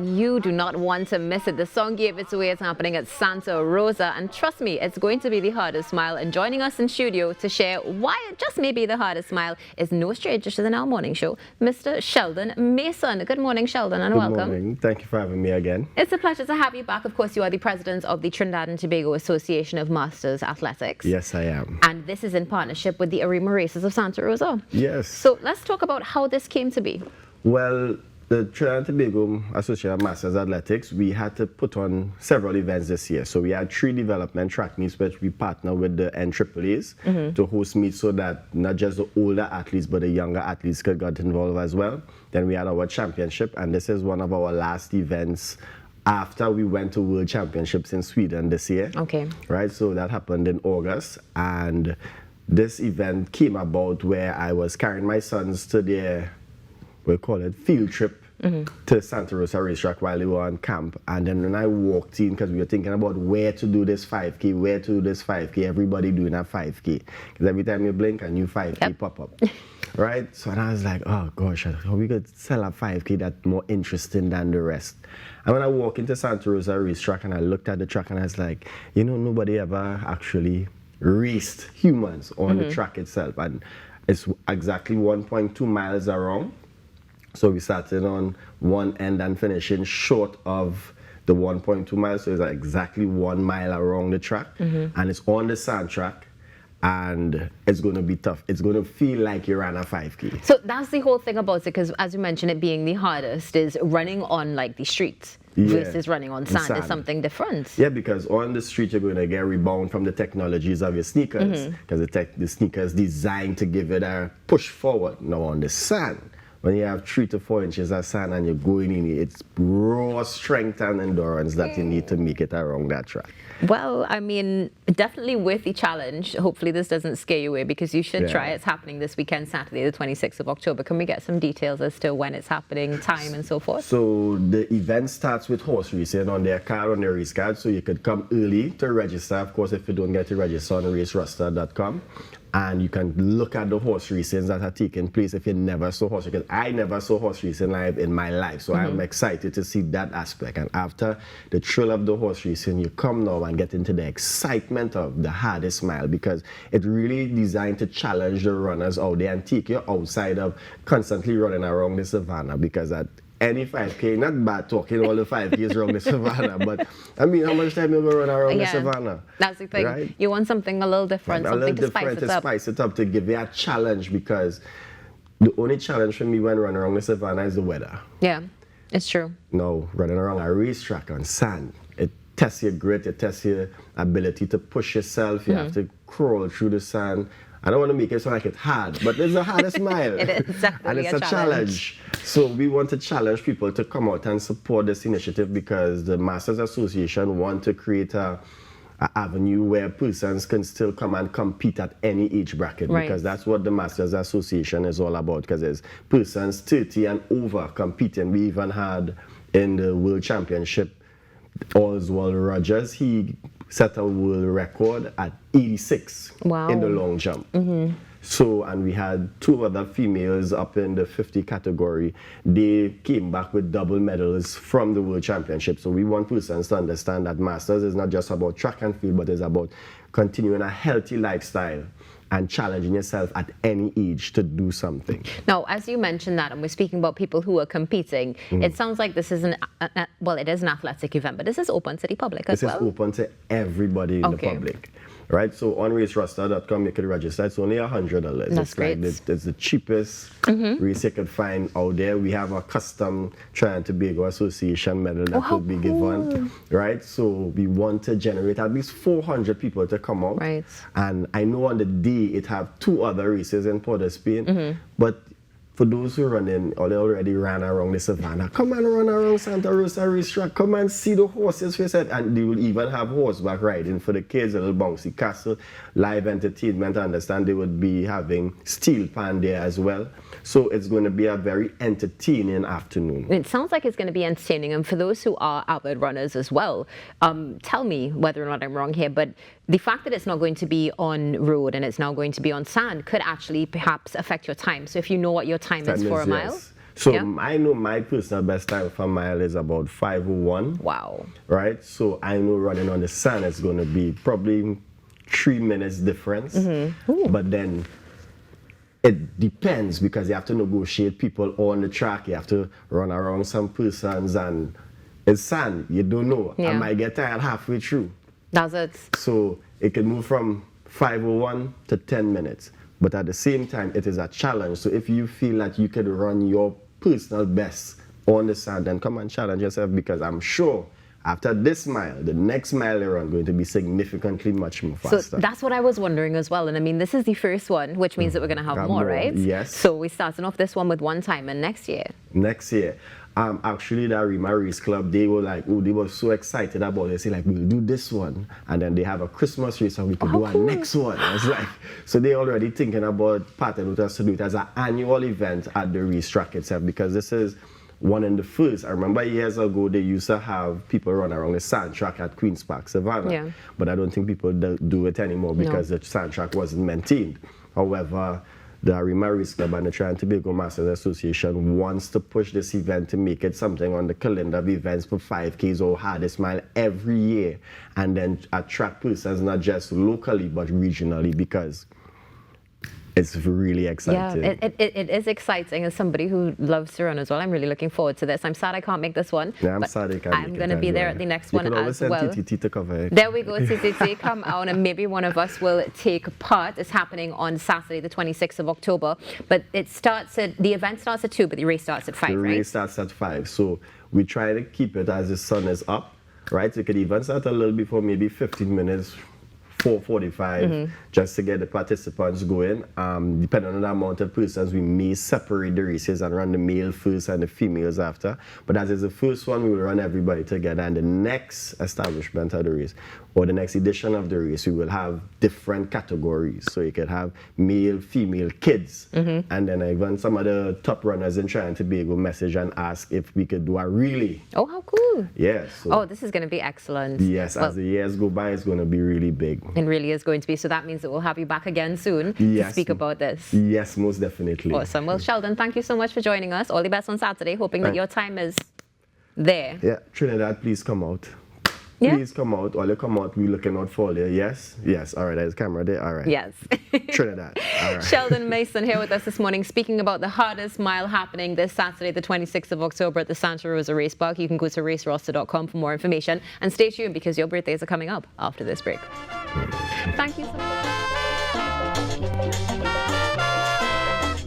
You do not want to miss it. The song gave its away. It's happening at Santa Rosa, and trust me, it's going to be the hardest mile. And joining us in studio to share why it just may be the hardest mile is no stranger to the Now Morning Show, Mr. Sheldon Mason. Good morning, Sheldon, and welcome. Good morning. Thank you for having me again. It's a pleasure to have you back. Of course, you are the president of the Trinidad and Tobago Association of Masters Athletics. Yes, I am. And this is in partnership with the Arima Races of Santa Rosa. Yes. So let's talk about how this came to be. Well, the Trinidad and Tobago Association of Masters Athletics, we had to put on several events this year. So we had 3 development track meets which we partner with the NAAAs to host meets so that not just the older athletes but the younger athletes could get involved as well. Then we had our championship, and this is one of our last events after we went to World Championships in Sweden this year. Okay. Right, so that happened in August, and this event came about where I was carrying my sons to their, we'll call it, field trip to Santa Rosa racetrack while they were on camp. And then when I walked in, because we were thinking about where to do this 5K, everybody doing a 5K. Because every time you blink, a new 5K pop up. Right? So and I was like, oh gosh, how we could sell a 5K that's more interesting than the rest. And when I walked into Santa Rosa racetrack and I looked at the track and I was like, you know, nobody ever actually raced humans on the track itself. And it's exactly 1.2 miles around. So we started on one end and finishing short of the 1.2 miles. So it's exactly 1 mile around the track. And it's on the sand track. And it's going to be tough. It's going to feel like you ran a 5K. So that's the whole thing about it, because as you mentioned, it being the hardest is running on like the streets versus running on sand is something different. Yeah, because on the street you're going to get rebound from the technologies of your sneakers, because the sneakers designed to give it a push forward. Now on the sand, when you have 3 to 4 inches of sand and you're going in, it's raw strength and endurance that you need to make it around that track. Well, I mean, definitely worth the challenge. Hopefully this doesn't scare you away, because you should try. It's happening this weekend, Saturday, the 26th of October. Can we get some details as to when it's happening, time and so forth? So the event starts with horse racing on their race card. So you could come early to register. Of course, if you don't get to register on raceroster.com. And you can look at the horse races that are taking place if you never saw horse racing. I never saw horse racing live in my life, so I'm excited to see that aspect. And after the thrill of the horse racing, you come now and get into the excitement of the hardest mile, because it really designed to challenge the runners out there and take you outside of constantly running around the savannah, because at any 5K, not bad talking all the 5Ks around the savannah, but I mean, how much time you go run around the savannah? That's the thing. Right? You want something a little different, something to spice it up. To give you a challenge, because the only challenge for me when running around the savannah is the weather. Yeah, it's true. No, running around a racetrack on sand, it tests your grit, it tests your ability to push yourself. You have to crawl through the sand. I don't want to make it sound like it's hard, but it's the hardest mile. It is definitely and it's a challenge. So we want to challenge people to come out and support this initiative, because the Masters Association want to create an avenue where persons can still come and compete at any age bracket, because that's what the Masters Association is all about, because there's persons 30 and over competing. We even had in the World Championship, Oswald Rogers, he set a world record at 86 in the long jump. So, and we had 2 other females up in the 50 category. They came back with double medals from the World Championship. So we want persons to understand that Masters is not just about track and field, but it's about continuing a healthy lifestyle and challenging yourself at any age to do something. Now, as you mentioned that, and we're speaking about people who are competing, it sounds like this is well, it is an athletic event, but this is open to the public as well? This is open to everybody in the public. Right, so on raceroster.com you can register. It's only $100. That's great. It's the cheapest race you can find out there. We have a custom Trinidad and Tobago Association medal that will be given. Right, so we want to generate at least 400 people to come out. Right. And I know on the day it have 2 other races in Port of Spain, but for those who run in, or they already ran around the savannah, come and run around Santa Rosa racetrack, come and see the horses, we said, and they will even have horseback riding for the kids, a little bouncy castle, live entertainment. I understand they would be having steel pan there as well. So it's going to be a very entertaining afternoon. It sounds like it's going to be entertaining, and for those who are avid runners as well, tell me whether or not I'm wrong here, but the fact that it's not going to be on road and it's now going to be on sand could actually perhaps affect your time. So if you know what your time is for a mile. So Yeah. I know my personal best time for a mile is about 5:01. Wow. Right? So I know running on the sand is going to be probably 3 minutes difference. But then it depends because you have to negotiate people on the track. You have to run around some persons and it's sand. You don't know. I Yeah. might get tired halfway through. That's it. So it can move from 5:01 to 10 minutes. But at the same time, it is a challenge. So if you feel that you could run your personal best on the sand, then come and challenge yourself because I'm sure after this mile, the next mile you're on going to be significantly much more faster. So that's what I was wondering as well. And I mean, this is the first one, which means that we're going to have more, right? Yes. So we're starting off this one with one time and next year. Next year. Actually, the Rima Race Club, they were like, oh, they were so excited about it. They say, like, we'll do this one. And then they have a Christmas race and we could do our next one. I was like, so they're already thinking about partnering with us to do it as an annual event at the racetrack itself because this is one in the first. I remember years ago, they used to have people run around the sand track at Queen's Park, Savannah. Yeah. But I don't think people do it anymore because the sand track wasn't maintained. However, the Arima Race Club and the Trinidad and Tobago Masters Association wants to push this event to make it something on the calendar of events for 5Ks or hardest mile every year and then attract persons not just locally but regionally because it's really exciting. Yeah, it is exciting. As somebody who loves to run as well, I'm really looking forward to this. I'm sad I can't make this one. Yeah, I'm sad I can't I'm going to be there at the next you one can always as send well. TTT to cover it. There we go, TTT, come out and maybe one of us will take part. It's happening on Saturday, the 26th of October. But the event starts at 2, but the race starts at 5, The right? race starts at 5. So we try to keep it as the sun is up, right? So you could even start a little before, maybe 15 minutes, 4:45, just to get the participants going. Depending on the amount of persons, we may separate the races and run the male first and the females after. But as is the first one, we will run everybody together. And the next establishment of the race, or the next edition of the race, we will have different categories. So you could have male, female, kids. And then even some of the top runners in Trinidad and Tobago message and ask if we could do a relay. Oh, how cool. Yes. So Oh, this is going to be excellent. yes, Well, as the years go by, it's going to be really big. it really is going to be. So that means that we'll have you back again soon to Yes. speak about this. Yes, most definitely. Awesome. Well, Sheldon, thank you so much for joining us. All the best on Saturday. Hoping that your time is there. Yeah, Trinidad, please come out. Yeah? Please come out. All you come out, we're looking out for you. Yes? Yes. All right, there's camera there. All right. Yes. Trinidad. All right. Sheldon Mason here with us this morning speaking about the hardest mile happening this Saturday, the 26th of October at the Santa Rosa Race Park. You can go to raceroster.com for more information and stay tuned because your birthdays are coming up after this break. Thank you so much.